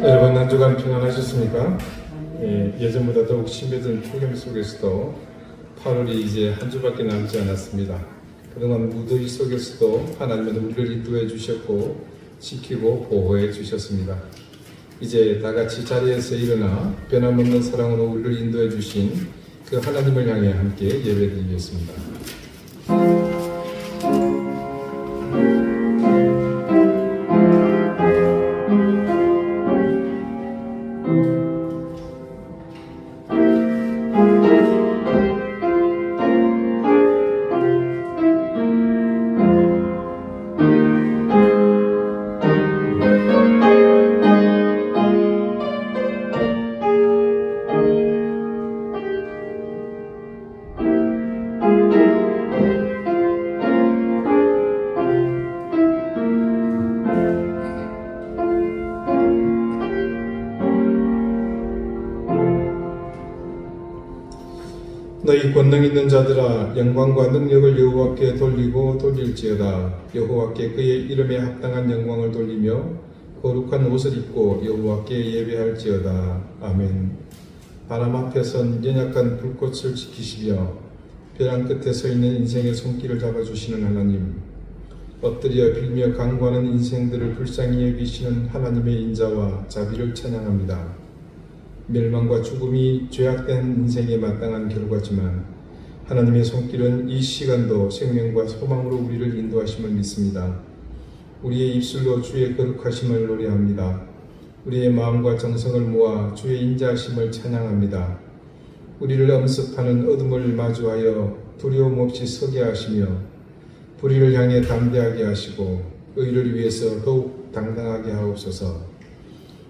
여러분 한 주간 평안하셨습니까? 예전보다 더욱 심해진 폭염 속에서도 8월이 이제 한 주밖에 남지 않았습니다. 그동안 무더위 속에서도 하나님은 우리를 인도해 주셨고 지키고 보호해 주셨습니다. 이제 다 같이 자리에서 일어나 변함없는 사랑으로 우리를 인도해 주신 그 하나님을 향해 함께 예배드리겠습니다. 너희 권능 있는 자들아 영광과 능력을 여호와께 돌리고 돌릴지어다. 여호와께 그의 이름에 합당한 영광을 돌리며 거룩한 옷을 입고 여호와께 예배할지어다. 아멘. 바람 앞에 선 연약한 불꽃을 지키시며 벼랑 끝에 서 있는 인생의 손길을 잡아주시는 하나님, 엎드려 빌며 간구하는 인생들을 불쌍히 여기시는 하나님의 인자와 자비를 찬양합니다. 멸망과 죽음이 죄악된 인생에 마땅한 결과지만 하나님의 손길은 이 시간도 생명과 소망으로 우리를 인도하심을 믿습니다. 우리의 입술로 주의 거룩하심을 노래합니다. 우리의 마음과 정성을 모아 주의 인자하심을 찬양합니다. 우리를 엄습하는 어둠을 마주하여 두려움 없이 서게 하시며 불의를 향해 담대하게 하시고 의를 위해서 더욱 당당하게 하옵소서.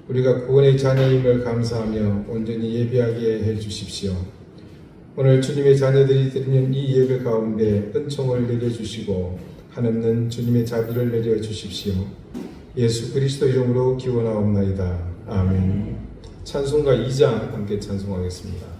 우리가 구원의 자녀임을 감사하며 온전히 예배하게 해주십시오. 오늘 주님의 자녀들이 드리는 이 예배 가운데 은총을 내려주시고 한없는 주님의 자비를 내려주십시오. 예수 그리스도 이름으로 기원하옵나이다. 아멘. 찬송가 2장 함께 찬송하겠습니다.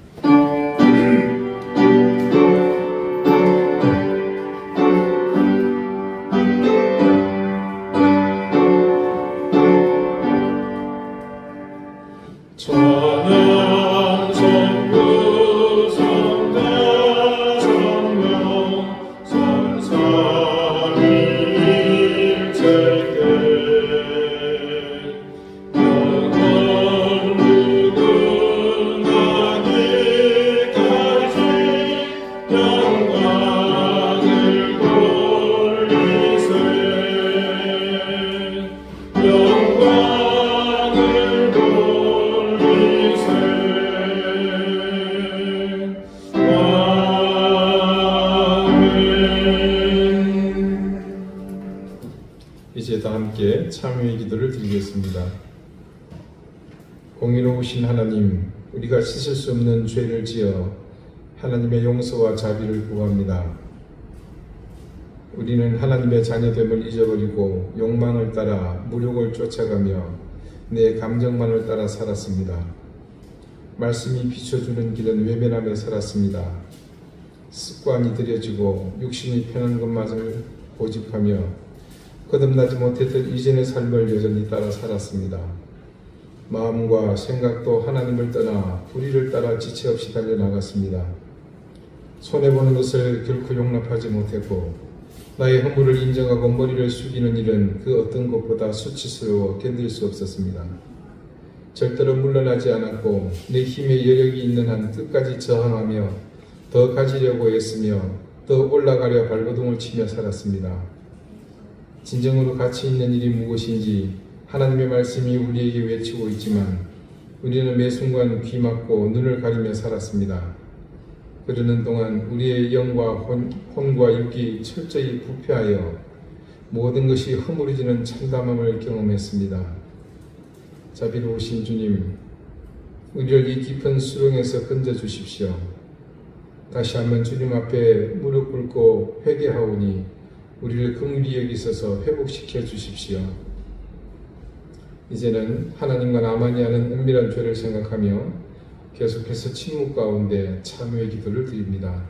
이제 다 함께 참여의 기도를 드리겠습니다. 공의로우신 하나님, 우리가 씻을 수 없는 죄를 지어 하나님의 용서와 자비를 구합니다. 우리는 하나님의 자녀됨을 잊어버리고 욕망을 따라 무욕을 쫓아가며 내 감정만을 따라 살았습니다. 말씀이 비춰주는 길은 외면하며 살았습니다. 습관이 들여지고 육신이 편한 것만을 고집하며 거듭나지 못했던 이전의 삶을 여전히 따라 살았습니다. 마음과 생각도 하나님을 떠나 불의를 따라 지체 없이 달려나갔습니다. 손해보는 것을 결코 용납하지 못했고 나의 허물을 인정하고 머리를 숙이는 일은 그 어떤 것보다 수치스러워 견딜 수 없었습니다. 절대로 물러나지 않았고 내 힘의 여력이 있는 한 끝까지 저항하며 더 가지려고 애쓰며 더 올라가려 발버둥을 치며 살았습니다. 진정으로 가치 있는 일이 무엇인지 하나님의 말씀이 우리에게 외치고 있지만 우리는 매 순간 귀 막고 눈을 가리며 살았습니다. 그러는 동안 우리의 영과 혼과 육이 철저히 부패하여 모든 것이 허물어지는 참담함을 경험했습니다. 자비로우신 주님, 우리를 이 깊은 수렁에서 건져주십시오. 다시 한번 주님 앞에 무릎 꿇고 회개하오니 우리를 긍휼히 여기셔서 회복시켜 주십시오. 이제는 하나님과 나만이 하는 은밀한 죄를 생각하며 계속해서 침묵 가운데 참회의 기도를 드립니다.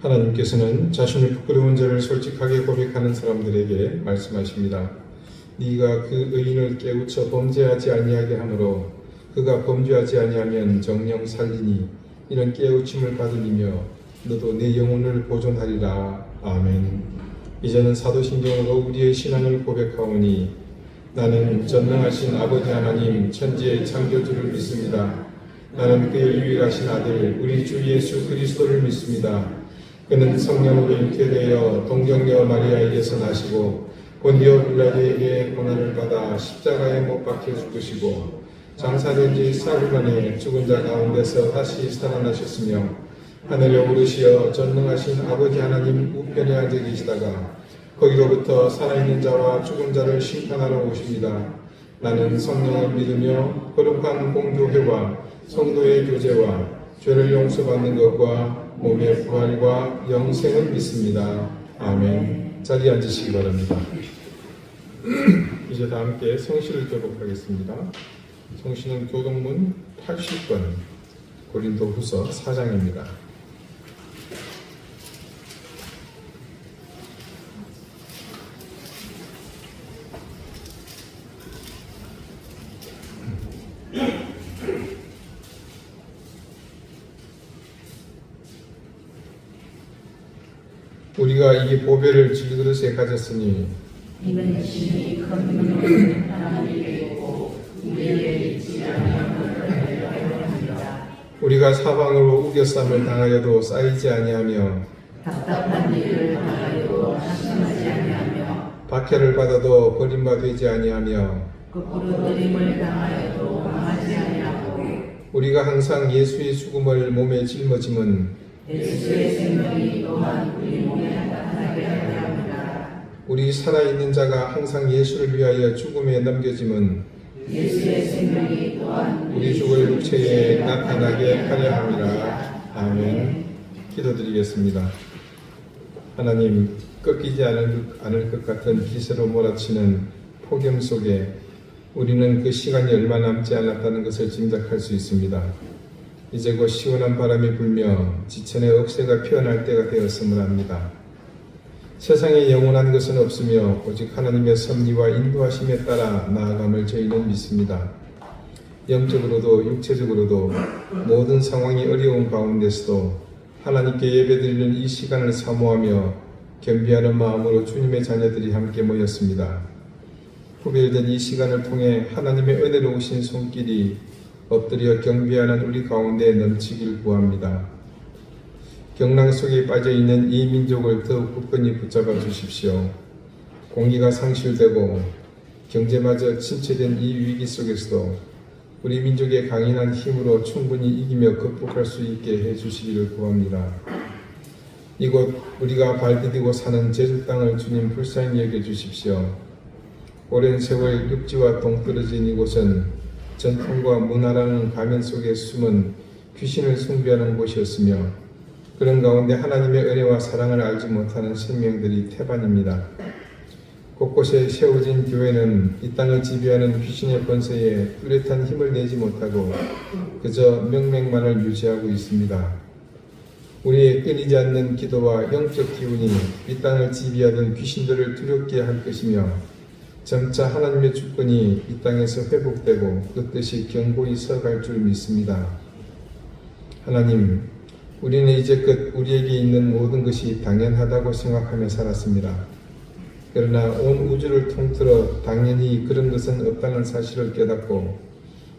하나님께서는 자신의 부끄러운 죄를 솔직하게 고백하는 사람들에게 말씀하십니다. 네가 그 의인을 깨우쳐 범죄하지 아니하게 하므로 그가 범죄하지 아니하면 정령 살리니 이런 깨우침을 받으리며 너도 내 영혼을 보존하리라. 아멘. 이제는 사도신경으로 우리의 신앙을 고백하오니 나는 전능하신 아버지 하나님 천지의 창조주를 믿습니다. 나는 그의 유일하신 아들 우리 주 예수 그리스도를 믿습니다. 그는 성령으로 잉태되어 동정녀 마리아에게서 나시고 본디오 빌라도에게 고난을 받아 십자가에 못 박혀 죽으시고 장사된 지 사흘 만에 죽은 자 가운데서 다시 살아나셨으며 하늘에 오르시어 전능하신 아버지 하나님 우편에 앉아 계시다가 거기로부터 살아있는 자와 죽은 자를 심판하러 오십니다. 나는 성령을 믿으며 거룩한 공교회와 성도의 교제와 죄를 용서받는 것과 몸의 부활과 영생을 믿습니다. 아멘. 자리에 앉으시기 바랍니다. 이제 다 함께 성시를 교독하겠습니다. 성시는 교독문 80권 고린도후서 4장입니다. 우리가 이 보배를 질그릇에 가졌으니 이는 신이 큰 하나님께 있고 우리에게 있지 아니하느니라. 우리가 사방으로 우겨쌈을 당하여도 쌓이지 아니하며 답답한 일을 당하여도 한심하지 아니하며 박해를 받아도 버림받지 아니하며 거꾸로 들림을 당하여도 망하지 아니하고 우리가 항상 예수의 죽음을 몸에 짊어짐은 예수의 생명이 또한 우리 몸에 나타나게 하려 합니다. 우리 살아있는 자가 항상 예수를 위하여 죽음에 넘겨짐은 예수의 생명이 또한 우리 죽을 육체에 나타나게 하려 함이라. 아멘. 기도드리겠습니다. 하나님, 꺾이지 않을 것 같은 기세로 몰아치는 폭염 속에 우리는 그 시간이 얼마 남지 않았다는 것을 짐작할 수 있습니다. 이제 곧 시원한 바람이 불며 지천의 억새가 피어날 때가 되었음을 압니다. 세상에 영원한 것은 없으며 오직 하나님의 섭리와 인도하심에 따라 나아감을 저희는 믿습니다. 영적으로도 육체적으로도 모든 상황이 어려운 가운데서도 하나님께 예배드리는 이 시간을 사모하며 겸비하는 마음으로 주님의 자녀들이 함께 모였습니다. 후별된 이 시간을 통해 하나님의 은혜로우신 손길이 엎드려 경배하는 우리 가운데 넘치길 구합니다. 경랑 속에 빠져있는 이 민족을 더욱 굳건히 붙잡아 주십시오. 공기가 상실되고 경제마저 침체된 이 위기 속에서도 우리 민족의 강인한 힘으로 충분히 이기며 극복할 수 있게 해주시기를 구합니다. 이곳 우리가 발디디고 사는 제주 땅을 주님 불쌍히 여겨주십시오. 오랜 세월 육지와 동떨어진 이곳은 전통과 문화라는 가면 속에 숨은 귀신을 숭배하는 곳이었으며 그런 가운데 하나님의 은혜와 사랑을 알지 못하는 생명들이 태반입니다. 곳곳에 세워진 교회는 이 땅을 지배하는 귀신의 권세에 뚜렷한 힘을 내지 못하고 그저 명맥만을 유지하고 있습니다. 우리의 끊이지 않는 기도와 영적 기운이 이 땅을 지배하던 귀신들을 두렵게 할 것이며 점차 하나님의 주권이 이 땅에서 회복되고 그 뜻이 견고히 서갈 줄 믿습니다. 하나님, 우리는 이제껏 우리에게 있는 모든 것이 당연하다고 생각하며 살았습니다. 그러나 온 우주를 통틀어 당연히 그런 것은 없다는 사실을 깨닫고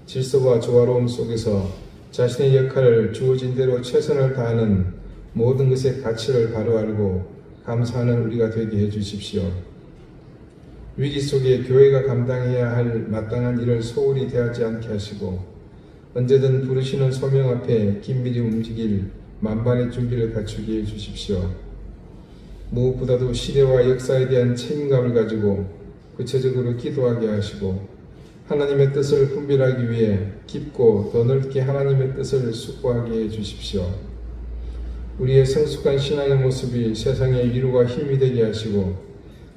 질서와 조화로움 속에서 자신의 역할을 주어진 대로 최선을 다하는 모든 것의 가치를 바로 알고 감사하는 우리가 되게 해주십시오. 위기 속에 교회가 감당해야 할 마땅한 일을 소홀히 대하지 않게 하시고 언제든 부르시는 소명 앞에 긴밀히 움직일 만반의 준비를 갖추게 해주십시오. 무엇보다도 시대와 역사에 대한 책임감을 가지고 구체적으로 기도하게 하시고 하나님의 뜻을 분별하기 위해 깊고 더 넓게 하나님의 뜻을 숙고하게 해주십시오. 우리의 성숙한 신앙의 모습이 세상의 위로와 힘이 되게 하시고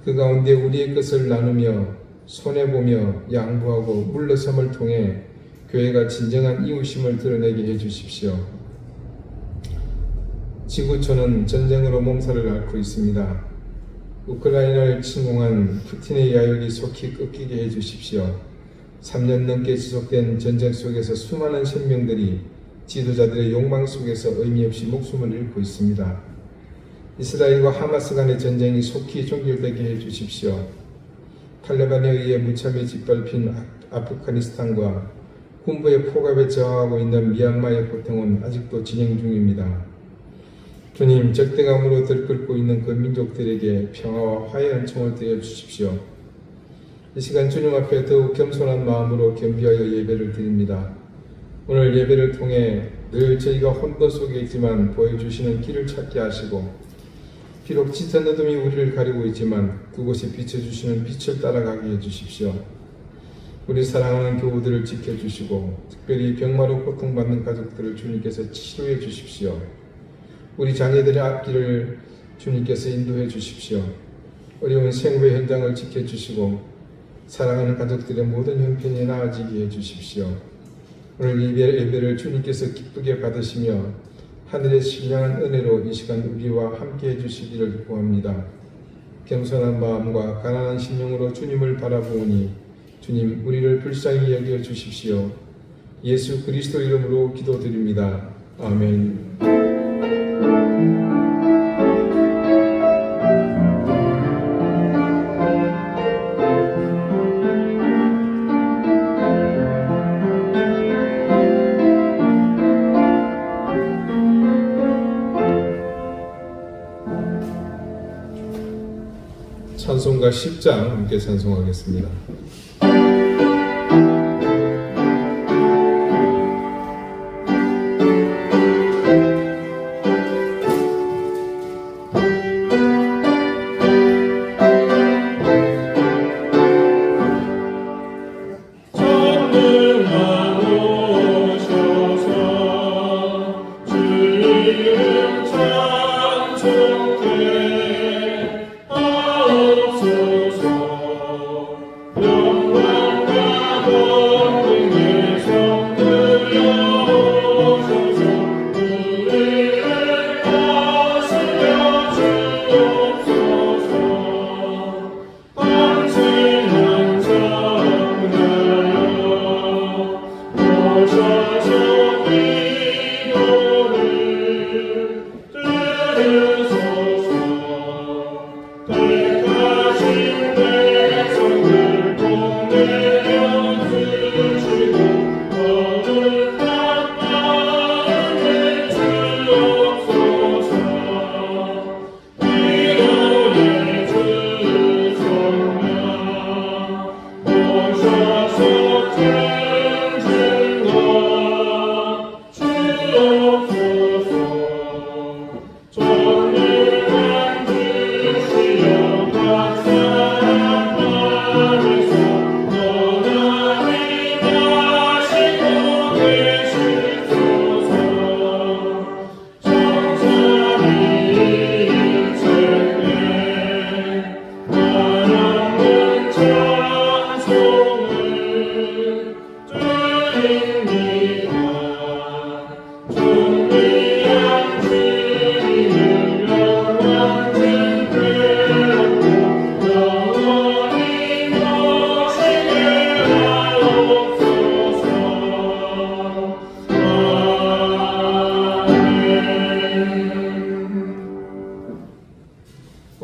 그 가운데 우리의 것을 나누며 손해보며 양보하고 물러섬을 통해 교회가 진정한 이웃심을 드러내게 해주십시오. 지구촌은 전쟁으로 몸살을 앓고 있습니다. 우크라이나를 침공한 푸틴의 야욕이 속히 꺾이게 해주십시오. 3년 넘게 지속된 전쟁 속에서 수많은 생명들이 지도자들의 욕망 속에서 의미 없이 목숨을 잃고 있습니다. 이스라엘과 하마스 간의 전쟁이 속히 종결되게 해주십시오. 탈레반에 의해 무참히 짓밟힌 아프가니스탄과 군부의 포갑에 저항하고 있는 미얀마의 고통은 아직도 진행 중입니다. 주님, 적대감으로 들끓고 있는 그 민족들에게 평화와 화해의 은총을 떼어 주십시오. 이 시간 주님 앞에 더욱 겸손한 마음으로 겸비하여 예배를 드립니다. 오늘 예배를 통해 늘 저희가 혼돈 속에 있지만 보여주시는 길을 찾게 하시고, 비록 짙은 어둠이 우리를 가리고 있지만 그곳에 비춰주시는 빛을 따라가게 해주십시오. 우리 사랑하는 교우들을 지켜주시고, 특별히 병마로 고통받는 가족들을 주님께서 치료해 주십시오. 우리 자녀들의 앞길을 주님께서 인도해 주십시오. 어려운 생회 현장을 지켜주시고 사랑하는 가족들의 모든 형편이 나아지게 해주십시오. 오늘 예배를 주님께서 기쁘게 받으시며 하늘의 신령한 은혜로 이 시간 우리와 함께 해주시기를 구합니다. 겸손한 마음과 가난한 심령으로 주님을 바라보니 주님, 우리를 불쌍히 여겨 주십시오. 예수 그리스도 이름으로 기도드립니다. 아멘. 찬송가 10장 함께 찬송하겠습니다.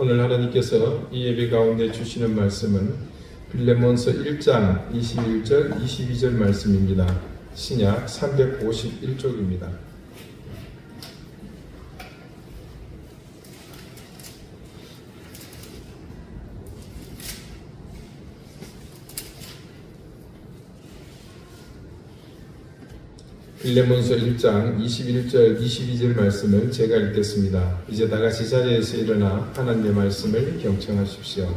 오늘 하나님께서 이 예배 가운데 주시는 말씀은 빌레몬서 1장 21절 22절 말씀입니다. 신약 351쪽입니다. 빌레몬서 1장 21절 22절 말씀을 제가 읽겠습니다. 이제 다같이 자리에서 일어나 하나님의 말씀을 경청하십시오.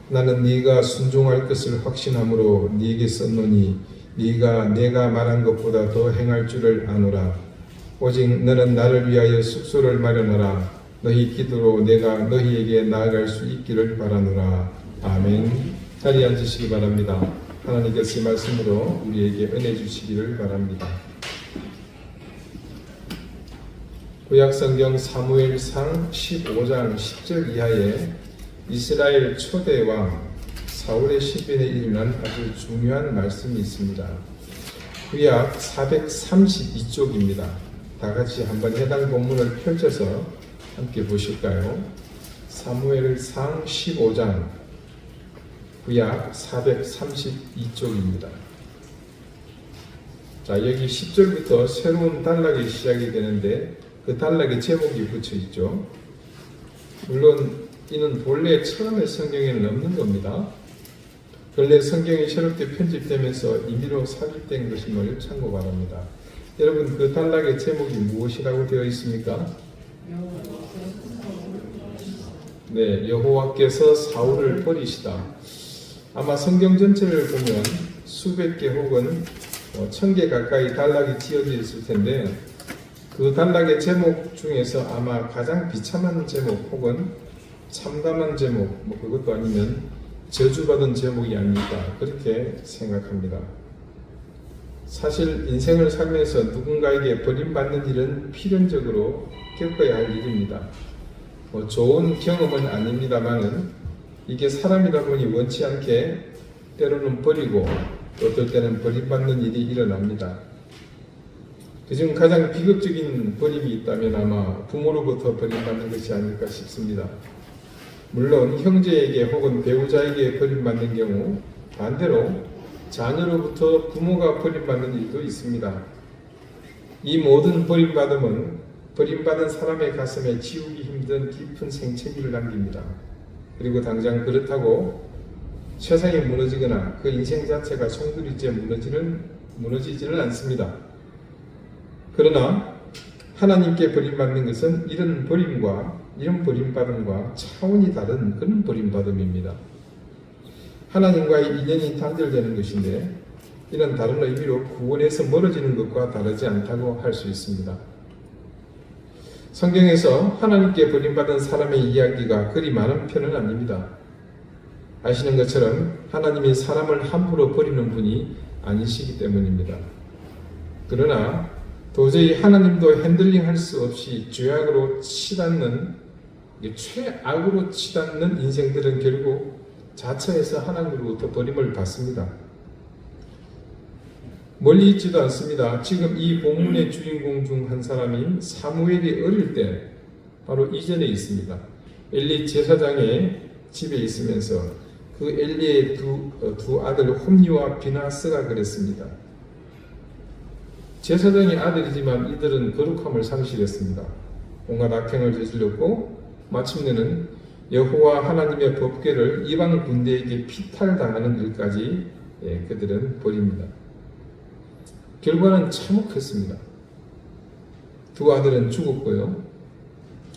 나는 네가 순종할 것을 확신함으로 네게 썼노니 네가 내가 말한 것보다 더 행할 줄을 아노라. 오직 너는 나를 위하여 숙소를 마련하라. 너희 기도로 내가 너희에게 나아갈 수 있기를 바라노라. 아멘. 자리에 앉으시기 바랍니다. 하나님께서 이 말씀으로 우리에게 은혜 주시기를 바랍니다. 구약성경 사무엘상 15장 10절 이하에 이스라엘 초대왕 사울의 시빈에 일어난 아주 중요한 말씀이 있습니다. 구약 432쪽입니다. 다 같이 한번 해당 본문을 펼쳐서 함께 보실까요? 사무엘상 15장 구약 432쪽입니다. 자, 여기 10절부터 새로운 단락이 시작이 되는데 그 단락에 제목이 붙여 있죠. 물론 이는 본래 처음에 성경에는 없는 겁니다. 근래 성경이 새롭게 편집되면서 임의로 삽입된 것임을 참고 바랍니다. 여러분, 그 단락의 제목이 무엇이라고 되어 있습니까? 네, 여호와께서 사울을 버리시다. 아마 성경 전체를 보면 수백 개 혹은 1000개 가까이 단락이 지어져 있을 텐데 그 단락의 제목 중에서 아마 가장 비참한 제목 혹은 참담한 제목, 그것도 아니면 저주받은 제목이 아닐까 그렇게 생각합니다. 사실 인생을 살면서 누군가에게 버림받는 일은 필연적으로 겪어야 할 일입니다. 좋은 경험은 아닙니다만은 이게 사람이다 보니 원치 않게 때로는 버리고 또 어떨 때는 버림받는 일이 일어납니다. 그중 가장 비극적인 버림이 있다면 아마 부모로부터 버림받는 것이 아닐까 싶습니다. 물론 형제에게 혹은 배우자에게 버림받는 경우 반대로 자녀로부터 부모가 버림받는 일도 있습니다. 이 모든 버림받음은 버림받은 사람의 가슴에 지우기 힘든 깊은 생채기를 남깁니다. 그리고 당장 그렇다고 세상이 무너지거나 그 인생 자체가 송두리째 무너지지는 않습니다. 그러나 하나님께 버림받는 것은 이런 버림받음과 차원이 다른 그런 버림받음입니다. 하나님과의 인연이 단절되는 것인데 이런 다른 의미로 구원에서 멀어지는 것과 다르지 않다고 할 수 있습니다. 성경에서 하나님께 버림받은 사람의 이야기가 그리 많은 편은 아닙니다. 아시는 것처럼 하나님이 사람을 함부로 버리는 분이 아니시기 때문입니다. 그러나 도저히 하나님도 핸들링할 수 없이 죄악으로 치닫는 인생들은 결국 자처해서 하나님으로부터 버림을 받습니다. 멀리 있지도 않습니다. 지금 이 본문의 주인공 중 한 사람인 사무엘이 어릴 때 바로 이전에 있습니다. 엘리 제사장의 집에 있으면서 그 엘리의 두 아들 홈리와 비나스가 그랬습니다. 제사장의 아들이지만 이들은 거룩함을 상실했습니다. 온갖 악행을 저질렀고 마침내는 여호와 하나님의 법궤를 이방 군대에게 피탈당하는 일까지 그들은 벌입니다. 결과는 참혹했습니다. 두 아들은 죽었고요.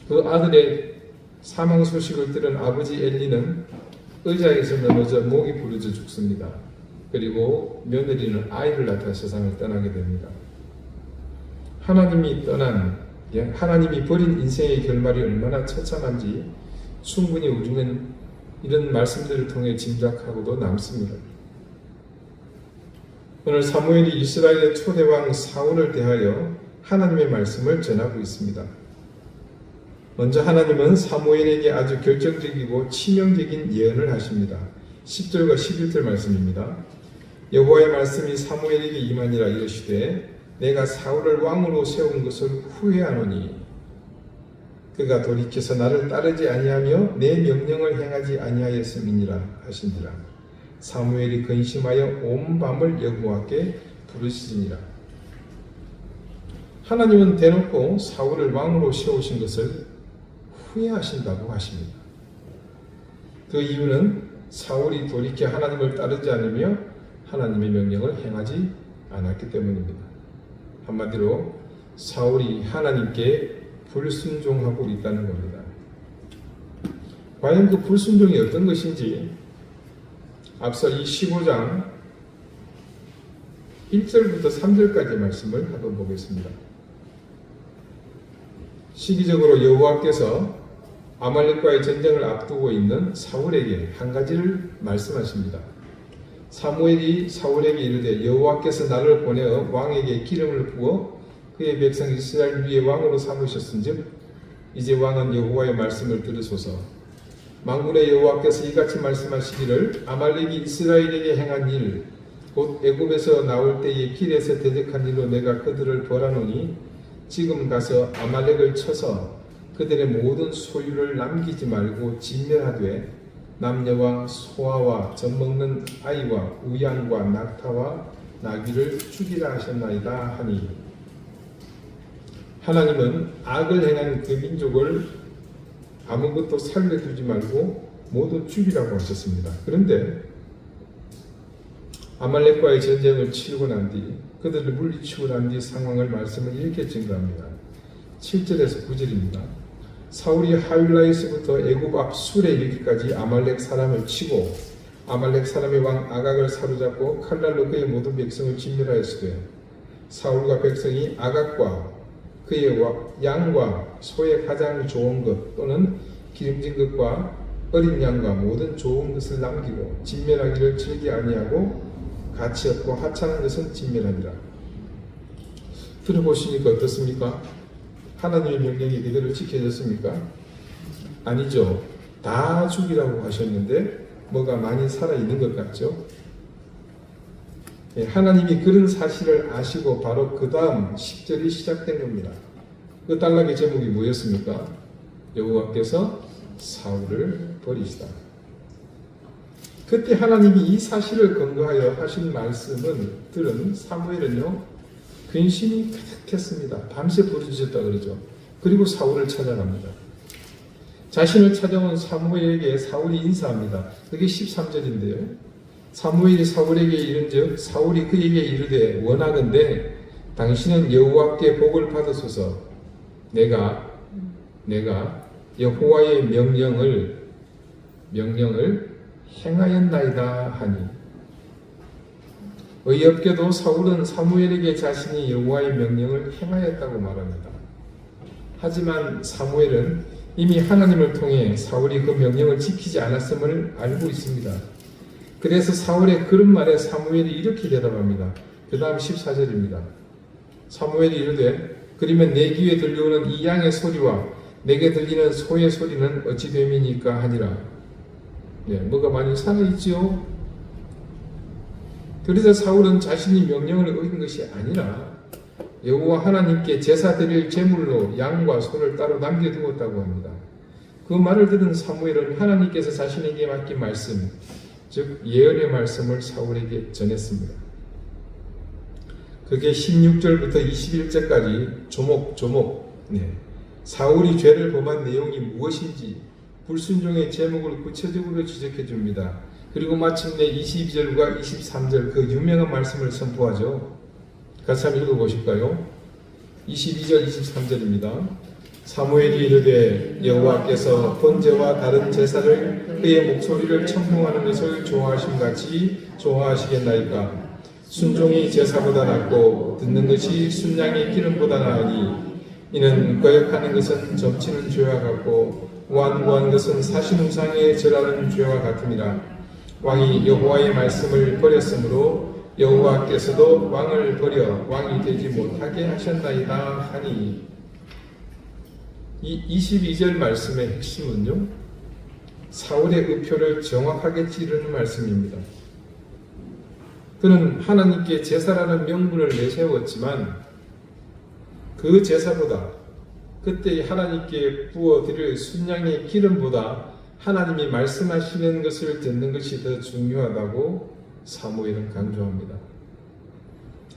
그 아들의 사망 소식을 들은 아버지 엘리는 의자에서 넘어져 목이 부러져 죽습니다. 그리고 며느리는 아이를 낳다 세상을 떠나게 됩니다. 하나님이 버린 인생의 결말이 얼마나 처참한지 충분히 우리는 이런 말씀들을 통해 짐작하고도 남습니다. 오늘 사무엘이 이스라엘의 초대왕 사울을 대하여 하나님의 말씀을 전하고 있습니다. 먼저 하나님은 사무엘에게 아주 결정적이고 치명적인 예언을 하십니다. 10절과 11절 말씀입니다. 여호와의 말씀이 사무엘에게 임하니라 이르시되 내가 사울을 왕으로 세운 것을 후회하노니 그가 돌이켜서 나를 따르지 아니하며 내 명령을 행하지 아니하였음이니라 하시니라. 사무엘이 근심하여 온 밤을 여호와께 부르시니라. 하나님은 대놓고 사울을 왕으로 세우신 것을 후회하신다고 하십니다. 그 이유는 사울이 돌이켜 하나님을 따르지 않으며 하나님의 명령을 행하지 않았기 때문입니다. 한마디로 사울이 하나님께 불순종하고 있다는 겁니다. 과연 그 불순종이 어떤 것인지 앞서 이 15장 1절부터 3절까지 말씀을 한번 보겠습니다. 시기적으로 여호와께서 아말렉과의 전쟁을 앞두고 있는 사울에게 한 가지를 말씀하십니다. 사무엘이 사울에게 이르되 여호와께서 나를 보내어 왕에게 기름을 부어 그의 백성 이스라엘 위에 왕으로 삼으셨은즉 이제 왕은 여호와의 말씀을 들으소서. 만군의 여호와께서 이같이 말씀하시기를 아말렉이 이스라엘에게 행한 일 곧 애굽에서 나올 때에 길에서 대적한 일로 내가 그들을 벌하노니 지금 가서 아말렉을 쳐서 그들의 모든 소유를 남기지 말고 진멸하되 남녀와 소아와 젖먹는 아이와 우양과 낙타와 나귀를 죽이라 하셨나이다 하니 하나님은 악을 행한 그 민족을 아무것도 살려두지 말고 모두 죽이라고 하셨습니다. 그런데 아말렉과의 전쟁을 치르고 난 뒤 그들을 물리치고 난 뒤 상황을 말씀을 이렇게 증거합니다. 7절에서 9절입니다. 사울이 하윌라에서부터 애굽 앞 술에 이르기까지 아말렉 사람을 치고 아말렉 사람의 왕 아각을 사로잡고 칼날로 그의 모든 백성을 진멸하였으되 사울과 백성이 아각과 그의 양과 소의 가장 좋은 것 또는 기름진 것과 어린 양과 모든 좋은 것을 남기고 진멸하기를 즐기 아니하고 가치 없고 하찮은 것은 진멸하니라. 들어보시니까 어떻습니까? 하나님의 명령이 그대로 지켜졌습니까? 아니죠. 다 죽이라고 하셨는데 뭐가 많이 살아있는 것 같죠? 하나님이 그런 사실을 아시고 바로 그 다음 10절이 시작된 겁니다. 그 단락의 제목이 뭐였습니까? 여호와께서 사울을 버리시다. 그때 하나님이 이 사실을 근거하여 하신 말씀을 들은 사무엘은요 근심이 가득했습니다. 밤새 부르짖었다 그러죠. 그리고 사울을 찾아갑니다. 자신을 찾아온 사무엘에게 사울이 인사합니다. 그게 13절인데요. 사무엘이 사울에게 이른즉 사울이 그에게 이르되 원하건대 당신은 여호와께 복을 받으소서. 내가 여호와의 명령을 행하였나이다 하니 의엽게도 사울은 사무엘에게 자신이 여호와의 명령을 행하였다고 말합니다. 하지만 사무엘은 이미 하나님을 통해 사울이 그 명령을 지키지 않았음을 알고 있습니다. 그래서 사울의 그런 말에 사무엘이 이렇게 대답합니다. 그 다음 14절입니다. 사무엘이 이르되 그러면 내 귀에 들려오는 이 양의 소리와 내게 들리는 소의 소리는 어찌 됨이니까 하니라. 뭐가 많이 살아있지요. 그래서 사울은 자신이 명령을 어긴 것이 아니라 여호와 하나님께 제사 드릴 제물로 양과 소를 따로 남겨두었다고 합니다. 그 말을 들은 사무엘은 하나님께서 자신에게 맡긴 말씀, 즉 예언의 말씀을 사울에게 전했습니다. 그게 16절부터 21절까지 조목조목 사울이 죄를 범한 내용이 무엇인지 불순종의 제목을 구체적으로 지적해 줍니다. 그리고 마침내 22절과 23절 그 유명한 말씀을 선포하죠. 같이 한번 읽어보실까요? 22절 23절입니다. 사무엘이 이르되 여호와께서 번제와 다른 제사를 그의 목소리를 청송하는 것을 좋아하심같이 좋아하시겠나이까. 순종이 제사보다 낫고 듣는 것이 순양의 기름보다 나으니 이는 거역하는 것은 점치는 죄와 같고 완고한 것은 사신 우상에 절하는 죄와 같음이라. 왕이 여호와의 말씀을 버렸으므로 여호와께서도 왕을 버려 왕이 되지 못하게 하셨나이다 하니. 이 22절 말씀의 핵심은요, 사울의 의표를 정확하게 찌르는 말씀입니다. 그는 하나님께 제사라는 명분을 내세웠지만 그 제사보다 그때 하나님께 부어드릴 순양의 기름보다 하나님이 말씀하시는 것을 듣는 것이 더 중요하다고 사무엘은 강조합니다.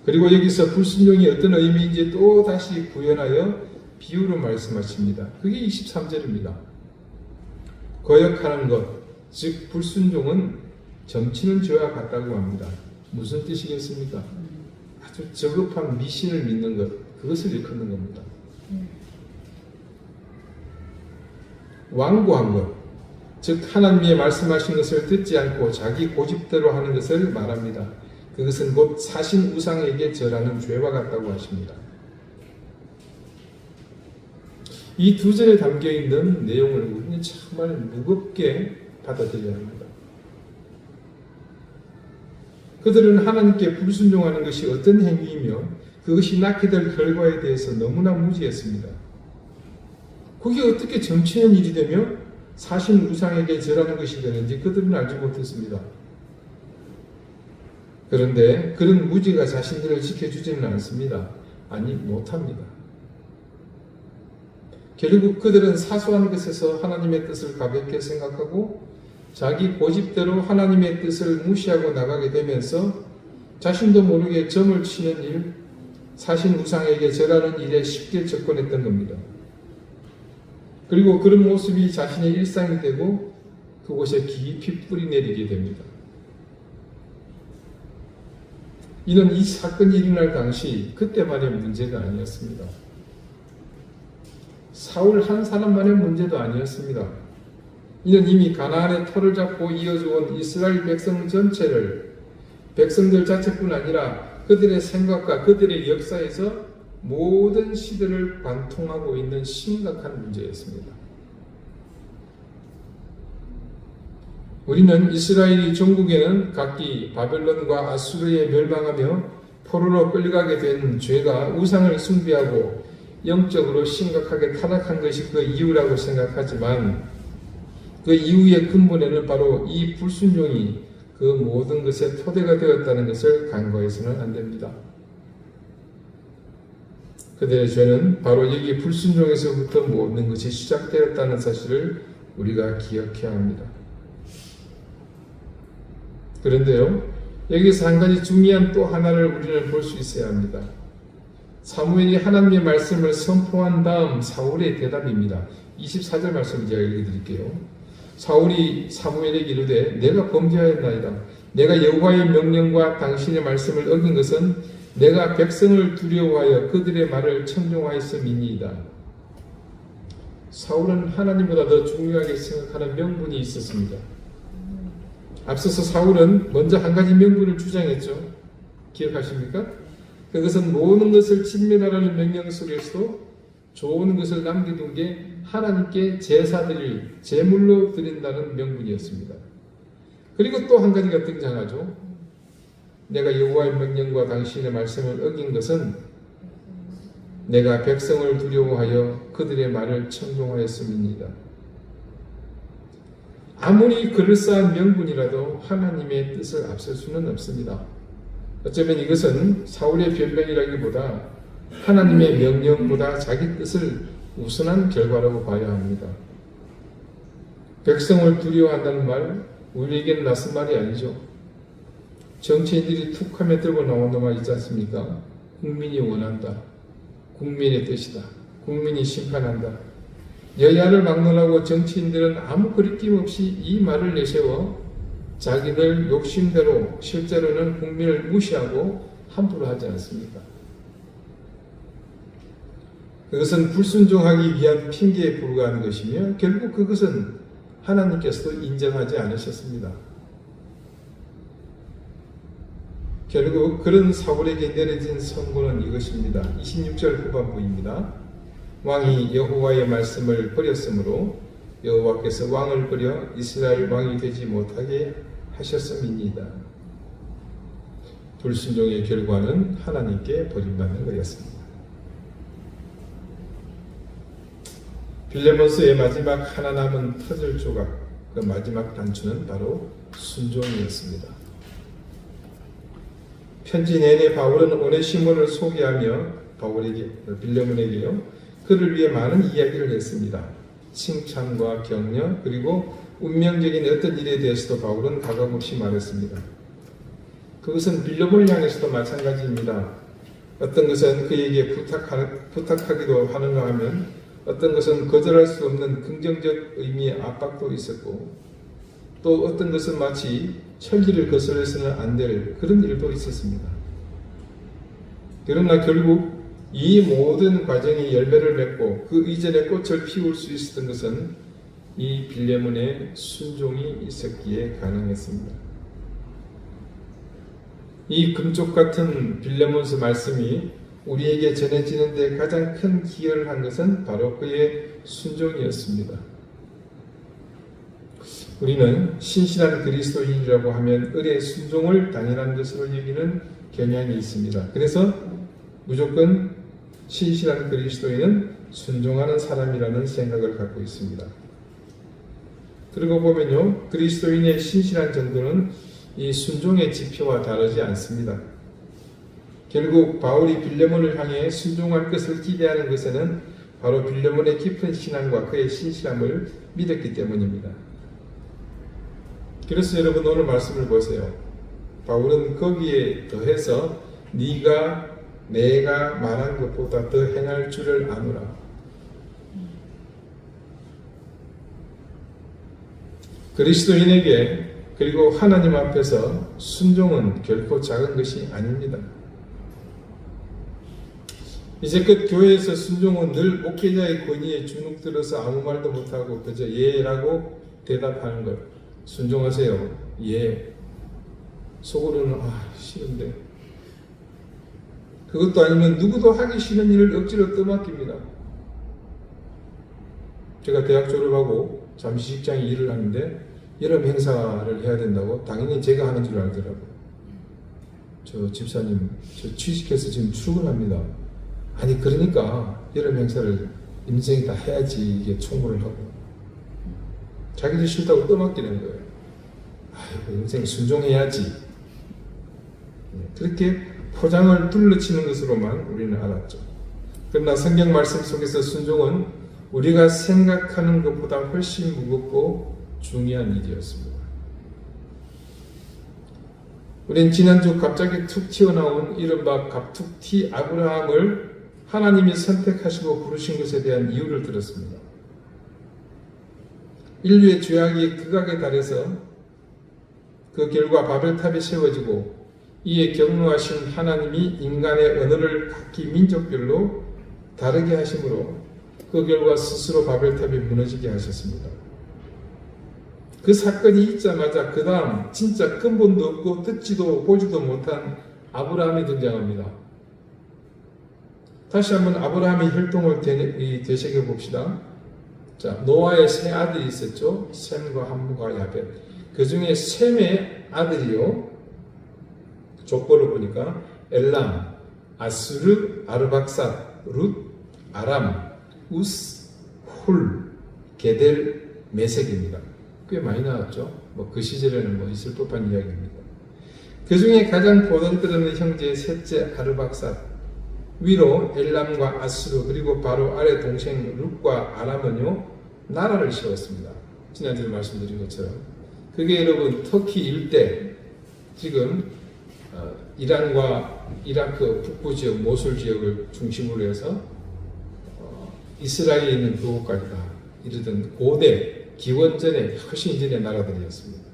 그리고 여기서 불순종이 어떤 의미인지 또 다시 구현하여 비유로 말씀하십니다. 그게 23절입니다. 거역하는 것, 즉 불순종은 점치는 죄와 같다고 합니다. 무슨 뜻이겠습니까? 아주 저급한 미신을 믿는 것, 그것을 일컫는 겁니다. 완고한 것, 즉 하나님의 말씀하신 것을 듣지 않고 자기 고집대로 하는 것을 말합니다. 그것은 곧 사신 우상에게 절하는 죄와 같다고 하십니다. 이 두 절에 담겨있는 내용을 우리는 정말 무겁게 받아들여야 합니다. 그들은 하나님께 불순종하는 것이 어떤 행위이며 그 그것이 낳게 될 결과에 대해서 너무나 무지했습니다. 그게 어떻게 정치는 일이 되며 사신 우상에게 절하는 것이 되는지 그들은 알지 못했습니다. 그런데 그런 무지가 자신들을 지켜주지는 않습니다. 아니, 못합니다. 결국 그들은 사소한 것에서 하나님의 뜻을 가볍게 생각하고 자기 고집대로 하나님의 뜻을 무시하고 나가게 되면서 자신도 모르게 점을 치는 일, 사신 우상에게 절하는 일에 쉽게 접근했던 겁니다. 그리고 그런 모습이 자신의 일상이 되고 그곳에 깊이 뿌리내리게 됩니다. 이는 이 사건이 일어날 당시 그때만의 문제가 아니었습니다. 사울 한 사람만의 문제도 아니었습니다. 이는 이미 가나안의 터를 잡고 이어져온 이스라엘 백성 전체를, 백성들 자체뿐 아니라 그들의 생각과 그들의 역사에서 모든 시대를 관통하고 있는 심각한 문제였습니다. 우리는 이스라엘이 전국에는 각기 바벨론과 아수르에 멸망하며 포로로 끌려가게 된 죄가 우상을 숭배하고 영적으로 심각하게 타락한 것이 그 이유라고 생각하지만 그 이유의 근본에는 바로 이 불순종이 그 모든 것의 토대가 되었다는 것을 간과해서는 안 됩니다. 그들의 죄는 바로 여기 불순종에서부터 모든 것이 시작되었다는 사실을 우리가 기억해야 합니다. 그런데요, 여기서 한 가지 중요한 또 하나를 우리는 볼 수 있어야 합니다. 사무엘이 하나님의 말씀을 선포한 다음 사울의 대답입니다. 24절 말씀을 제가 읽어드릴게요. 사울이 사무엘에게 이르되 내가 범죄하였나이다. 내가 여호와의 명령과 당신의 말씀을 어긴 것은 내가 백성을 두려워하여 그들의 말을 청종하였음이니이다. 사울은 하나님보다 더 중요하게 생각하는 명분이 있었습니다. 앞서서 사울은 먼저 한 가지 명분을 주장했죠. 기억하십니까? 그것은 모든 것을 진멸하라는 명령 속에서도 좋은 것을 남겨둔 게 하나님께 제사 드릴, 제물로 드린다는 명분이었습니다. 그리고 또 한 가지가 등장하죠. 내가 여호와의 명령과 당신의 말씀을 어긴 것은 내가 백성을 두려워하여 그들의 말을 청종하였음입니다. 아무리 그럴싸한 명분이라도 하나님의 뜻을 앞설 수는 없습니다. 어쩌면 이것은 사울의 변명이라기보다 하나님의 명령보다 자기 뜻을 우선한 결과라고 봐야 합니다. 백성을 두려워한다는 말, 우리에게는 낯선 말이 아니죠. 정치인들이 툭하면 들고 나오는 말 있지 않습니까? 국민이 원한다. 국민의 뜻이다. 국민이 심판한다. 여야를 막론하고 정치인들은 아무 거리낌 없이 이 말을 내세워 자기들 욕심대로 실제로는 국민을 무시하고 함부로 하지 않습니까? 그것은 불순종하기 위한 핑계에 불과한 것이며 결국 그것은 하나님께서도 인정하지 않으셨습니다. 결국 그런 사울에게 내려진 선고는 이것입니다. 26절 후반부입니다. 왕이 여호와의 말씀을 버렸으므로 여호와께서 왕을 버려 이스라엘 왕이 되지 못하게 하셨음이니이다. 불순종의 결과는 하나님께 버림받는 것이었습니다. 빌레몬스의 마지막 하나 남은 퍼즐 조각, 그 마지막 단추는 바로 순종이었습니다. 편지 내내 바울은 오네시모를 소개하며 빌레몬에게요, 그를 위해 많은 이야기를 했습니다. 칭찬과 격려, 그리고 운명적인 어떤 일에 대해서도 바울은 가감없이 말했습니다. 그것은 빌레몬을 향해서도 마찬가지입니다. 어떤 것은 그에게 부탁하기도 하는가 하면 어떤 것은 거절할 수 없는 긍정적 의미의 압박도 있었고 또 어떤 것은 마치 천리를 거슬러서는 안 될 그런 일도 있었습니다. 그러나 결국 이 모든 과정이 열매를 맺고 그 이전에 꽃을 피울 수 있었던 것은 이 빌레몬의 순종이 있었기에 가능했습니다. 이 금쪽 같은 빌레몬스 말씀이 우리에게 전해지는 데 가장 큰 기여를 한 것은 바로 그의 순종이었습니다. 우리는 신실한 그리스도인이라고 하면 을의 순종을 당연한 것으로 여기는 경향이 있습니다. 그래서 무조건 신실한 그리스도인은 순종하는 사람이라는 생각을 갖고 있습니다. 그리고 보면요, 그리스도인의 신실한 정도는 이 순종의 지표와 다르지 않습니다. 결국 바울이 빌레몬을 향해 순종할 것을 기대하는 것에는 바로 빌레몬의 깊은 신앙과 그의 신실함을 믿었기 때문입니다. 그래서 여러분 오늘 말씀을 보세요. 바울은 거기에 더해서 내가 말한 것보다 더 행할 줄을 아노라. 그리스도인에게 그리고 하나님 앞에서 순종은 결코 작은 것이 아닙니다. 이제껏 교회에서 순종은 늘 목회자의 권위에 주눅들어서 아무 말도 못하고 그저 예라고 대답하는 것. 순종하세요. 예. 속으로는 싫은데. 그것도 아니면 누구도 하기 싫은 일을 억지로 떠맡깁니다. 제가 대학 졸업하고 잠시 직장에 일을 하는데 여름 행사를 해야 된다고 당연히 제가 하는 줄 알더라고요. 저 집사님, 저 취직해서 지금 출근합니다. 아니 그러니까 여름 행사를 인생이 다 해야지 이게 총무를 하고 자기들 싫다고 떠맡기는 거예요. 아이고 인생 순종해야지. 그렇게 포장을 둘러치는 것으로만 우리는 알았죠. 그러나 성경 말씀 속에서 순종은 우리가 생각하는 것보다 훨씬 무겁고 중요한 일이었습니다. 우린 지난주 갑자기 툭 튀어나온 이른바 갑툭튀 아브라함을 하나님이 선택하시고 부르신 것에 대한 이유를 들었습니다. 인류의 죄악이 극악에 달해서 그 결과 바벨탑이 세워지고 이에 경노하신 하나님이 인간의 언어를 각기 민족별로 다르게 하심으로 그 결과 스스로 바벨탑이 무너지게 하셨습니다. 그 사건이 있자마자 그 다음 진짜 근본도 없고 듣지도 보지도 못한 아브라함이 등장합니다. 다시 한번 아브라함의 혈통을 되새겨 봅시다. 자, 노아의 세 아들이 있었죠. 셈과 함과 야벳. 그 중에 셈의 아들이요. 족보를 보니까 엘람, 아수르, 아르박삿, 룻, 아람, 우스, 훌, 게델, 메색입니다. 꽤 많이 나왔죠. 그 시절에는 있을 법한 이야기입니다. 그 중에 가장 보잘것없는 형제 셋째 아르박삿, 위로 엘람과 아수르 그리고 바로 아래 동생 룻과 아람은요 나라를 세웠습니다. 지난주에 말씀드린 것처럼 그게 여러분 터키 일대 지금 이란과 이라크 북부 지역 모술 지역을 중심으로 해서 이스라엘에 있는 그곳까지 다 이르던 고대 기원전의 훨씬 이전의 나라들이었습니다.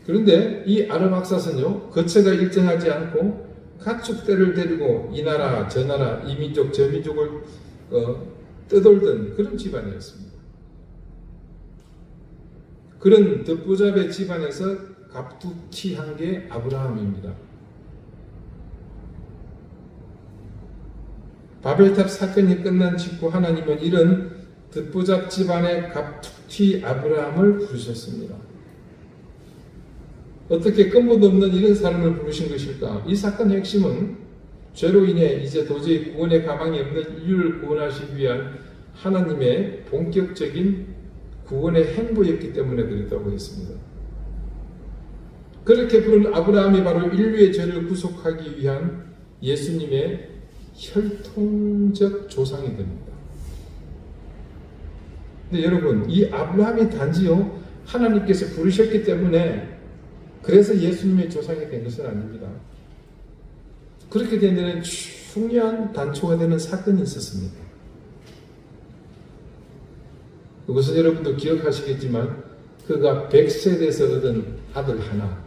그런데 이 아르박삿은요 거처가 일정하지 않고 가축대를 데리고 이 나라 저 나라 이 민족 저 민족을 떠돌던 그런 집안이었습니다. 그런 듣보잡의 집안에서 갑툭튀한 게 아브라함입니다. 바벨탑 사건이 끝난 직후 하나님은 이런 듣보잡 집안의 갑툭튀 아브라함을 부르셨습니다. 어떻게 근본도 없는 이런 사람을 부르신 것일까? 이 사건의 핵심은 죄로 인해 이제 도저히 구원의 가망이 없는 인류를 구원하시기 위한 하나님의 본격적인 구원의 행보였기 때문에 그랬다고 했습니다. 그렇게 부른 아브라함이 바로 인류의 죄를 구속하기 위한 예수님의 혈통적 조상이 됩니다. 근데 여러분, 이 아브라함이 단지요 하나님께서 부르셨기 때문에 그래서 예수님의 조상이 된 것은 아닙니다. 그렇게 된 데는 중요한 단초가 되는 사건이 있었습니다. 그것은 여러분도 기억하시겠지만 그가 100세에서 얻은 아들 하나,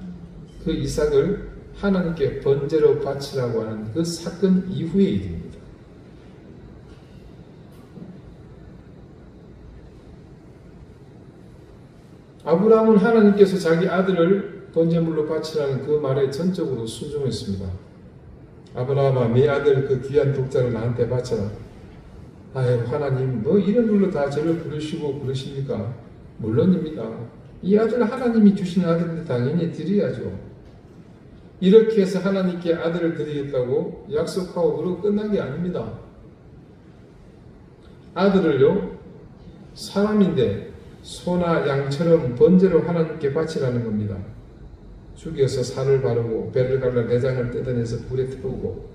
그 이삭을 하나님께 번제로 바치라고 하는 그 사건 이후의 일입니다. 아브라함은 하나님께서 자기 아들을 번제물로 바치라는 그 말에 전적으로 순종했습니다. 아브라함아, 내 아들 그 귀한 독자를 나한테 바쳐라. 아유, 하나님 이런 걸로 다 저를 부르시고 그러십니까? 물론입니다. 이 아들 하나님이 주신 아들인데 당연히 드려야죠. 이렇게 해서 하나님께 아들을 드리겠다고 약속하고 그러고 끝난 게 아닙니다. 아들을요, 사람인데 소나 양처럼 번제로 하나님께 바치라는 겁니다. 죽여서 살을 바르고 배를 갈라 내장을 뜯어내서 불에 태우고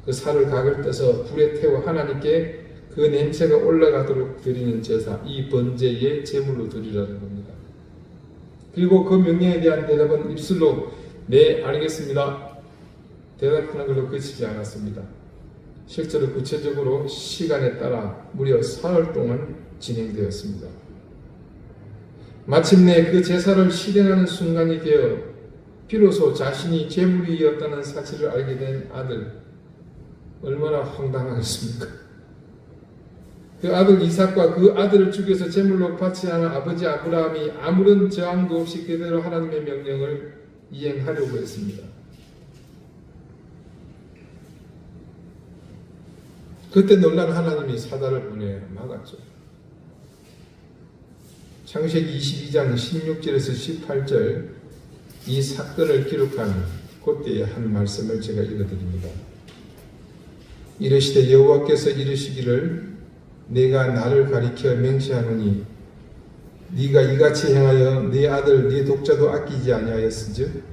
그 살을 각을 떼서 불에 태워 하나님께 그 냄새가 올라가도록 드리는 제사, 이 번제의 제물로 드리라는 겁니다. 그리고 그 명령에 대한 대답은 입술로 네 알겠습니다 대답하는 걸로 그치지 않았습니다. 실제로 구체적으로 시간에 따라 무려 사흘 동안 진행되었습니다. 마침내 그 제사를 실행하는 순간이 되어 비로소 자신이 제물이었다는 사실을 알게 된 아들, 얼마나 황당하겠습니까? 그 아들 이삭과 그 아들을 죽여서 제물로 바치는 아버지 아브라함이 아무런 저항도 없이 그대로 하나님의 명령을 이행하려고 했습니다. 그때 놀란 하나님이 사자를 보내 막았죠. 창세기 22장 16절에서 18절 이 사건을 기록한 그때의 한 말씀을 제가 읽어드립니다. 이르시되 여호와께서 이르시기를 내가 나를 가리켜 맹세하노니 네가 이같이 행하여 네 아들 네 독자도 아끼지 아니하였은즉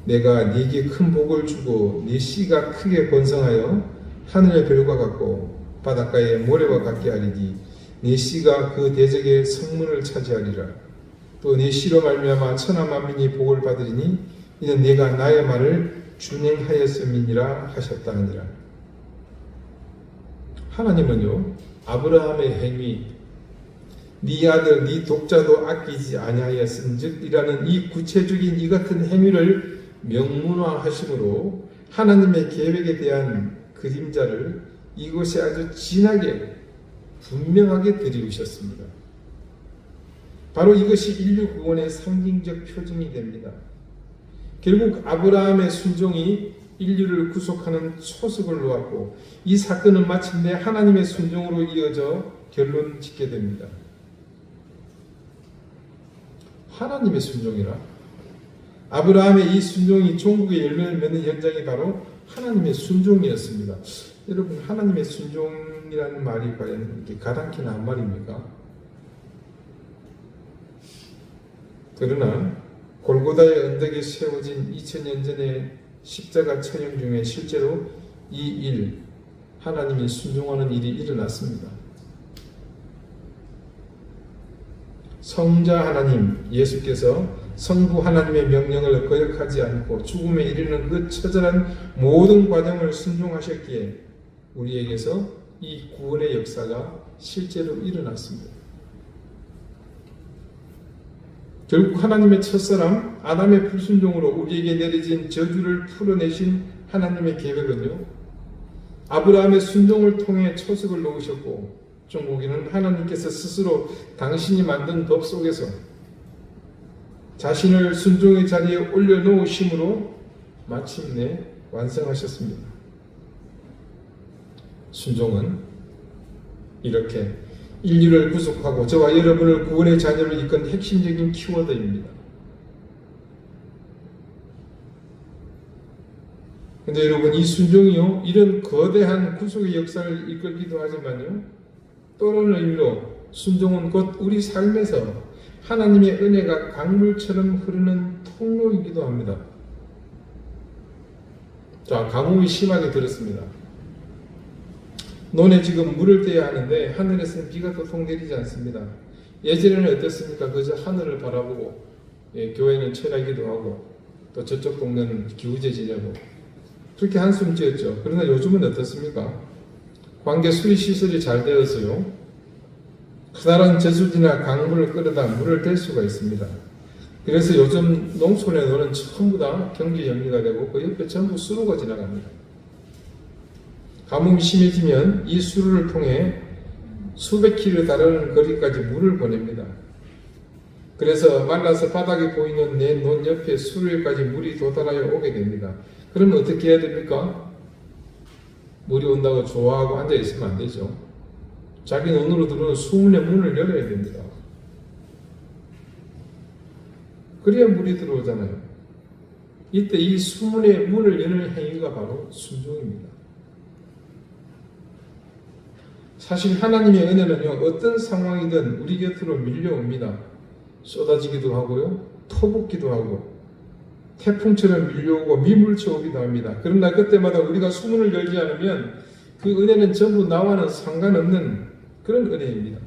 내가 네게 큰 복을 주고 네 씨가 크게 번성하여 하늘의 별과 같고 바닷가의 모래와 같게 하리니 네 씨가 그 대적의 성문을 차지하리라. 또 네 씨로 말미암아 천하 만민이 복을 받으리니 이는 네가 나의 말을 준행하였음이니라 하셨다 하니라. 하나님은요, 아브라함의 행위, 네 아들 네 독자도 아끼지 아니하였은즉이라는 이 구체적인 이 같은 행위를 명문화하심으로 하나님의 계획에 대한 그림자를 이곳에 아주 진하게 분명하게 드리우셨습니다. 바로 이것이 인류 구원의 상징적 표징이 됩니다. 결국 아브라함의 순종이 인류를 구속하는 초석을 놓았고 이 사건은 마침내 하나님의 순종으로 이어져 결론 짓게 됩니다. 하나님의 순종이라 아브라함의 이 순종이 종국의 열매를 맺는 현장이 바로 하나님의 순종이었습니다. 여러분, 하나님의 순종이라는 말이 과연 이렇게 가당키나 한 말입니까? 그러나 골고다의 언덕에 세워진 2000년 전의 십자가 처형 중에 실제로 이 일, 하나님이 순종하는 일이 일어났습니다. 성자 하나님 예수께서 성부 하나님의 명령을 거역하지 않고 죽음에 이르는 그 처절한 모든 과정을 순종하셨기에 우리에게서 이 구원의 역사가 실제로 일어났습니다. 결국 하나님의 첫사람 아담의 불순종으로 우리에게 내려진 저주를 풀어내신 하나님의 계획은요, 아브라함의 순종을 통해 초석을 놓으셨고 종국에는 하나님께서 스스로 당신이 만든 법 속에서 자신을 순종의 자리에 올려놓으심으로 마침내 완성하셨습니다. 순종은 이렇게 인류를 구속하고 저와 여러분을 구원의 자녀로 이끈 핵심적인 키워드입니다. 근데 여러분, 이 순종이요, 이런 거대한 구속의 역사를 이끌기도 하지만요, 또 다른 의미로 순종은 곧 우리 삶에서 하나님의 은혜가 강물처럼 흐르는 통로이기도 합니다. 자, 가뭄이 심하게 들었습니다. 논에 지금 물을 떼야 하는데 하늘에서는 비가 도통 내리지 않습니다. 예전에는 어땠습니까? 그저 하늘을 바라보고 교회는 철야기도 하고 또 저쪽 동네는 기우제 지내고 그렇게 한숨 지었죠. 그러나 요즘은 어떻습니까? 관계 수리 시설이 잘 되어서요, 커다란 저수지나 강물을 끌어다 물을 댈 수가 있습니다. 그래서 요즘 농촌의 논은 전부 다 경기 정리가 되고 그 옆에 전부 수로가 지나갑니다. 가뭄이 심해지면 이 수로를 통해 수백 킬로 다르는 거리까지 물을 보냅니다. 그래서 말라서 바닥에 보이는 내 논 옆에 수로에까지 물이 도달하여 오게 됩니다. 그러면 어떻게 해야 됩니까? 물이 온다고 좋아하고 앉아 있으면 안 되죠. 자기 논으로 들어오는 수문의 문을 열어야 됩니다. 그래야 물이 들어오잖아요. 이때 이 수문의 문을 여는 행위가 바로 순종입니다. 사실 하나님의 은혜는요, 어떤 상황이든 우리 곁으로 밀려옵니다. 쏟아지기도 하고요, 터붓기도 하고, 태풍처럼 밀려오고 밀물쳐 오기도 합니다. 그러나 그때마다 우리가 수문을 열지 않으면 그 은혜는 전부 나와는 상관없는 그런 은혜입니다.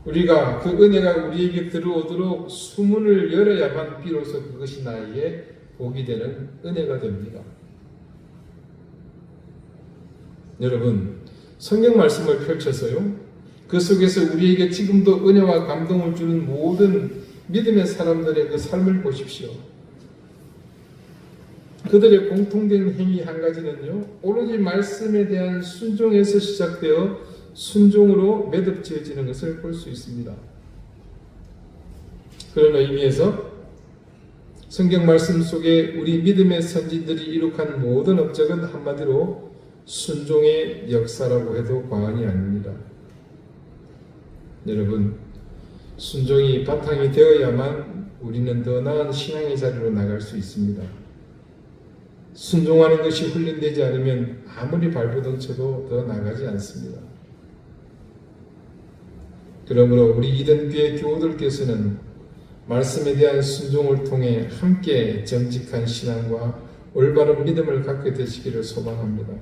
우리가 그 은혜가 우리에게 들어오도록 수문을 열어야만 비로소 그것이 나에게 복이 되는 은혜가 됩니다. 여러분, 성경 말씀을 펼쳐서요, 그 속에서 우리에게 지금도 은혜와 감동을 주는 모든 믿음의 사람들의 그 삶을 보십시오. 그들의 공통된 행위 한 가지는요, 오로지 말씀에 대한 순종에서 시작되어 순종으로 매듭지어지는 것을 볼 수 있습니다. 그런 의미에서 성경 말씀 속에 우리 믿음의 선진들이 이룩한 모든 업적은 한마디로 순종의 역사라고 해도 과언이 아닙니다. 여러분, 순종이 바탕이 되어야만 우리는 더 나은 신앙의 자리로 나갈 수 있습니다. 순종하는 것이 훈련되지 않으면 아무리 발버둥 쳐도 더 나가지 않습니다. 그러므로 우리 이든교회 교우들께서는 말씀에 대한 순종을 통해 함께 정직한 신앙과 올바른 믿음을 갖게 되시기를 소망합니다.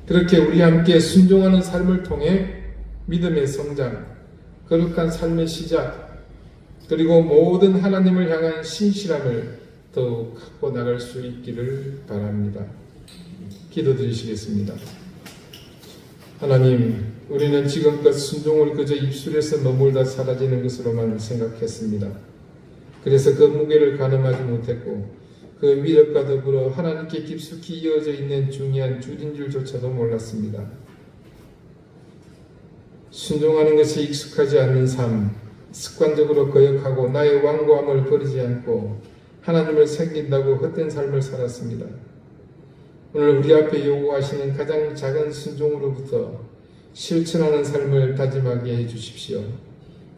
그렇게 우리 함께 순종하는 삶을 통해 믿음의 성장, 거룩한 삶의 시작, 그리고 모든 하나님을 향한 신실함을 더욱 갖고 나갈 수 있기를 바랍니다. 기도드리시겠습니다. 하나님, 우리는 지금껏 순종을 그저 입술에서 머물다 사라지는 것으로만 생각했습니다. 그래서 그 무게를 가늠하지 못했고 그 위력과 더불어 하나님께 깊숙이 이어져 있는 중요한 줄인 줄조차도 몰랐습니다. 순종하는 것에 익숙하지 않는 삶, 습관적으로 거역하고 나의 완고함을 버리지 않고 하나님을 섬긴다고 헛된 삶을 살았습니다. 오늘 우리 앞에 요구하시는 가장 작은 순종으로부터 실천하는 삶을 다짐하게 해주십시오.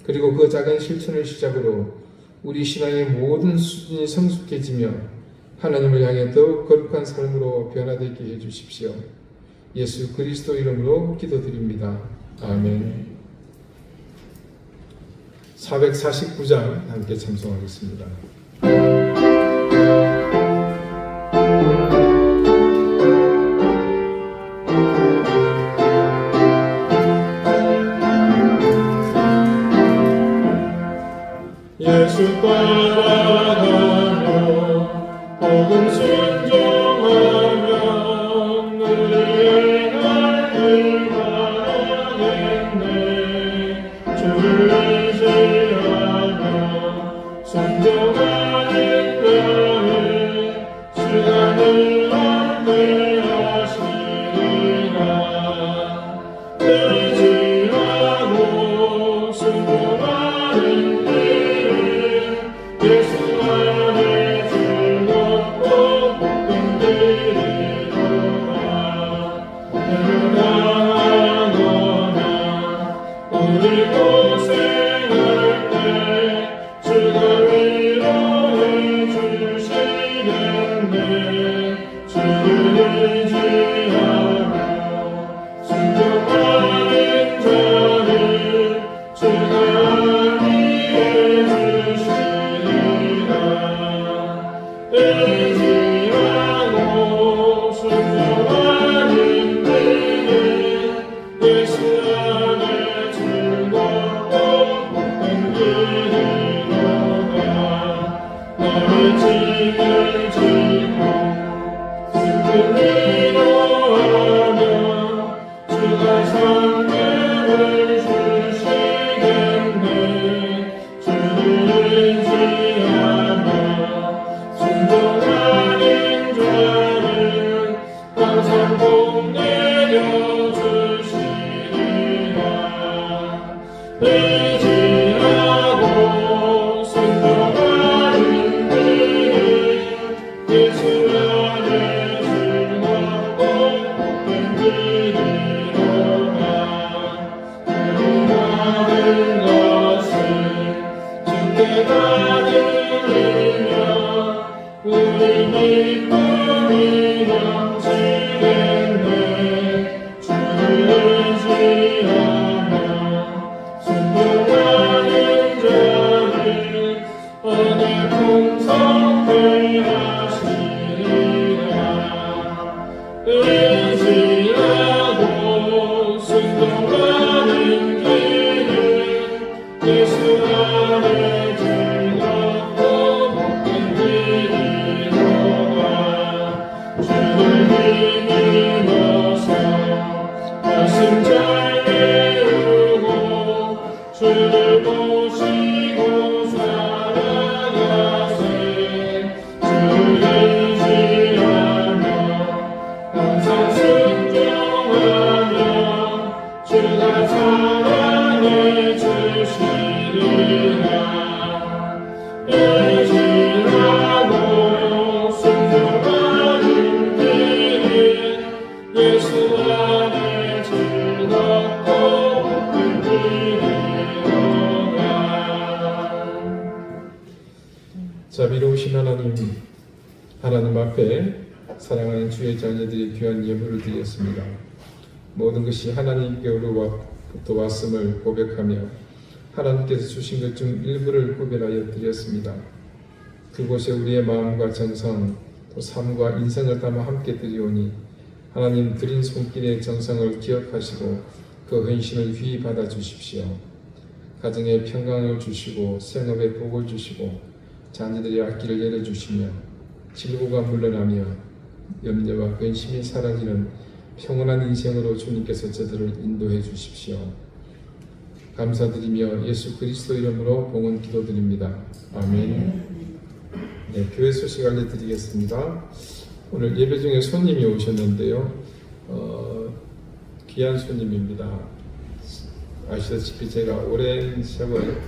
그리고 그 작은 실천을 시작으로 우리 신앙의 모든 수준이 성숙해지며 하나님을 향해 더욱 거룩한 삶으로 변화되게 해주십시오. 예수 그리스도 이름으로 기도드립니다. 아멘. 449장 함께 찬송하겠습니다. 예수 따라가며 복음 순종하며 너희의 날을 바라겠네. 주를 의지하며 순종하는 자를 시간을 얻게 하시리라. 의지하고 순종하는 예수 안에 즐겁고 복된 길이로다. 행하거나 우리 고생할 때 주가 위로해 주시겠네. 주를 의지하며 순종하는 자를 주가 안위해 주시리라. 의지하고 순종하는 길은 예수 안에 즐겁고 복된 길이로다. 나의 짐을 지고 슬픔 위로하며 주가 상급을 주시겠네. 주를 의지하며 순종하는 자를 항상 복 내려주시리라. 의지하고 순종하는 길은 예수 안에 즐겁고 복된 길이로다. 행하는 것을 주께 다 드리며 주를 모시고 살아가세 주를 의지하며 항상 순종하며 주가 사랑해 주시리라 의지하고 순종하는 길은 예수 안에 즐겁고 큰 길이로다. 자비로우신 하나님 앞에 사랑하는 주의 자녀들이 귀한 예물을 드렸습니다. 모든 것이 하나님께로부터 왔음을 고백하며 하나님께서 주신 것 중 일부를 구별하여 드렸습니다. 그곳에 우리의 마음과 정성, 또 삶과 인생을 담아 함께 드리오니 하나님 드린 손길의 정성을 기억하시고 그 헌신을 귀히 받아 주십시오. 가정에 평강을 주시고 생업에 복을 주시고 자녀들의 앞길을 열어주시며 질고가 물러나며 염려와 근심이 사라지는 평온한 인생으로 주님께서 저들을 인도해 주십시오. 감사드리며 예수 그리스도 이름으로 봉헌 기도드립니다. 아멘. 네, 교회 소식 알려드리겠습니다. 오늘 예배 중에 손님이 오셨는데요. 귀한 손님입니다. 아시다시피 제가 오랜 세월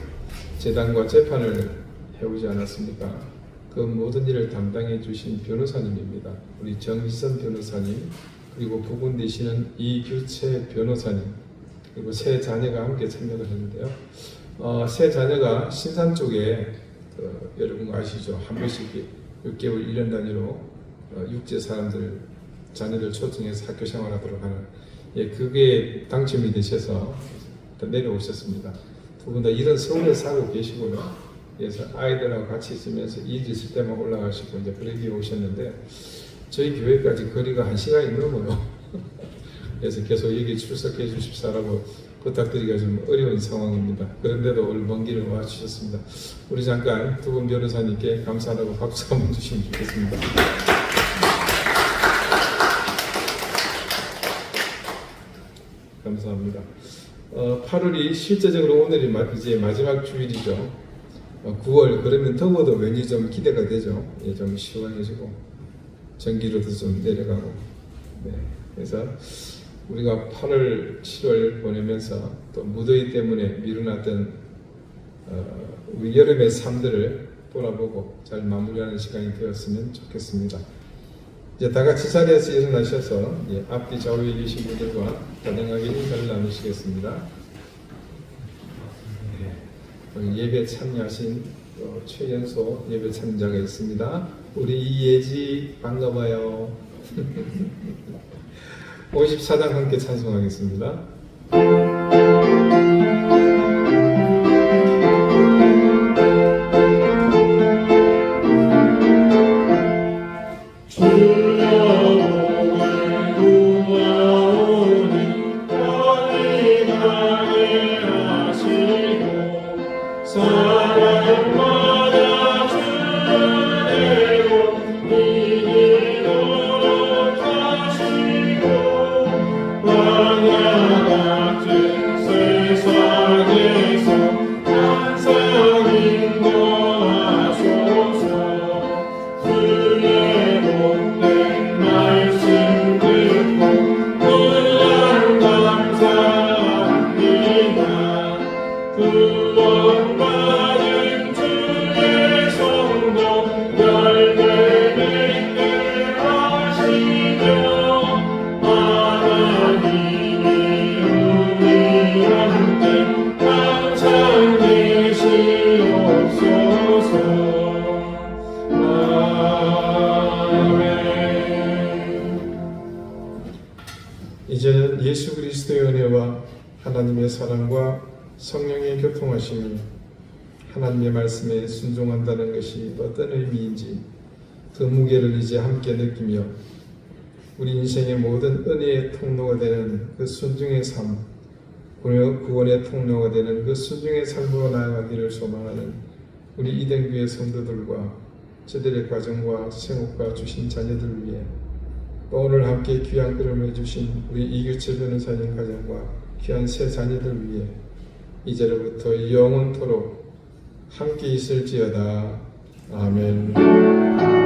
재단과 재판을 해오지 않았습니까? 그 모든 일을 담당해 주신 변호사님입니다. 우리 정지선 변호사님, 그리고 부군 되시는 이규채 변호사님, 그리고 세 자녀가 함께 참여를 했는데요. 세 자녀가 신산 쪽에 여러분 아시죠? 한 번씩 6개월 1년 단위로 육지 사람들 자녀들 초청해서 학교 생활하도록 하는 그게 당첨이 되셔서 내려오셨습니다. 두 분 다 이런 서울에서 하고 계시고요. 그래서 아이들하고 같이 있으면서 일 있을 때만 올라가시고 이제 그러기 오셨는데 저희 교회까지 거리가 1시간이 넘어요. 그래서 계속 여기 출석해 주십사라고 부탁드리기가 좀 어려운 상황입니다. 그런데도 오늘 먼 길을 와주셨습니다. 우리 잠깐 두 분 변호사님께 감사하다고 박수 한번 주시면 좋겠습니다. 감사합니다. 8월이 실제적으로 오늘이 이제 마지막 주일이죠. 9월 그러면 더워도 왠지 좀 기대가 되죠. 좀 시원해지고 전기료도 좀 내려가고. 네. 그래서 우리가 8월, 7월 보내면서 또 무더위 때문에 미뤄놨던 우리 여름의 삶들을 돌아보고 잘 마무리하는 시간이 되었으면 좋겠습니다. 이제 다 같이 자리에서 일어나셔서 앞뒤 좌우에 계신 분들과 다정하게 인사를 나누시겠습니다. 예배 참여하신 최연소 예배 참여자가 있습니다. 우리 이예지 반가워요. 54장 함께 찬송하겠습니다. 이제는 예수 그리스도의 은혜와 하나님의 사랑과 성령의 교통하심이 하나님의 말씀에 순종한다는 것이 어떤 의미인지 그 무게를 이제 함께 느끼며 우리 인생의 모든 은혜의 통로가 되는 그 순종의 삶, 구원의 통로가 되는 그 순종의 삶으로 나아가기를 소망하는 우리 이den교회 성도들과 저들의 가정과 생업과 주신 자녀들을 위해 또 오늘 함께 귀한 걸음을 해주신 우리 이규철 변호사님 가정과 귀한 세 자녀들 위해 이제로부터 영원토록 함께 있을지어다. 아멘.